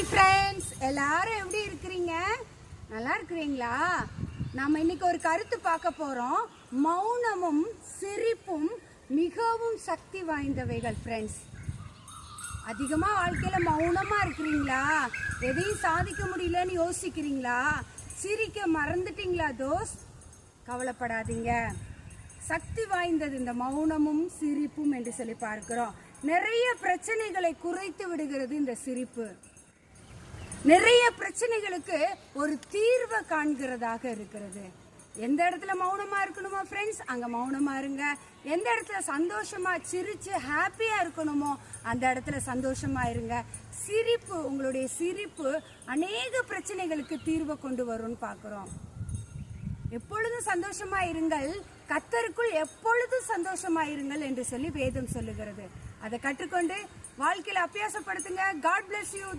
Friends, எல்லாரும் எப்படி இருக்கிறீங்க? நல்லா இருக்கிறீங்களா? நாம இன்னைக்கு ஒரு கருத்து பார்க்க போறோம். மௌனமும் சிரிப்பும் மிகவும் சக்தி வாய்ந்தவைகள். ஃப்ரெண்ட்ஸ், அதிகமா வாழ்க்கையில மௌனமா இருக்கிறீங்களா? எதையும் சாதிக்க முடியலன்னு யோசிக்கிறீங்களா? சிரிக்க மறந்துட்டீங்களா? கவலைப்படாதீங்க. சக்தி வாய்ந்தது இந்த மௌனமும் சிரிப்பும் என்று சொல்லி பார்க்கிறோம். நிறைய பிரச்சனைகளை குறைத்து விடுகிறது இந்த சிரிப்பு. நிறைய பிரச்சனைகளுக்கு ஒரு தீர்வை காண்கிறதாக இருக்கிறது. எந்த இடத்துல மௌனமா இருக்கணுமோ ஃப்ரெண்ட்ஸ், அங்க மௌனமா இருங்க. எந்த இடத்துல சந்தோஷமா சிரிச்சு ஹாப்பியா இருக்கணுமோ அந்த இடத்துல சந்தோஷமா இருங்க. சிரிப்பு, உங்களுடைய சிரிப்பு அநேக பிரச்சனைகளுக்கு தீர்வை கொண்டு வரும்னு பார்க்கிறோம். எப்பொழுதும் சந்தோஷமா இருங்கள், கர்த்தருக்குள் எப்பொழுதும் சந்தோஷமா இருங்கள் என்று சொல்லி வேதம் சொல்லுகிறது. அதை கற்றுக்கொண்டு வாழ்க்கையில அபியாசப்படுத்துங்க. God bless you.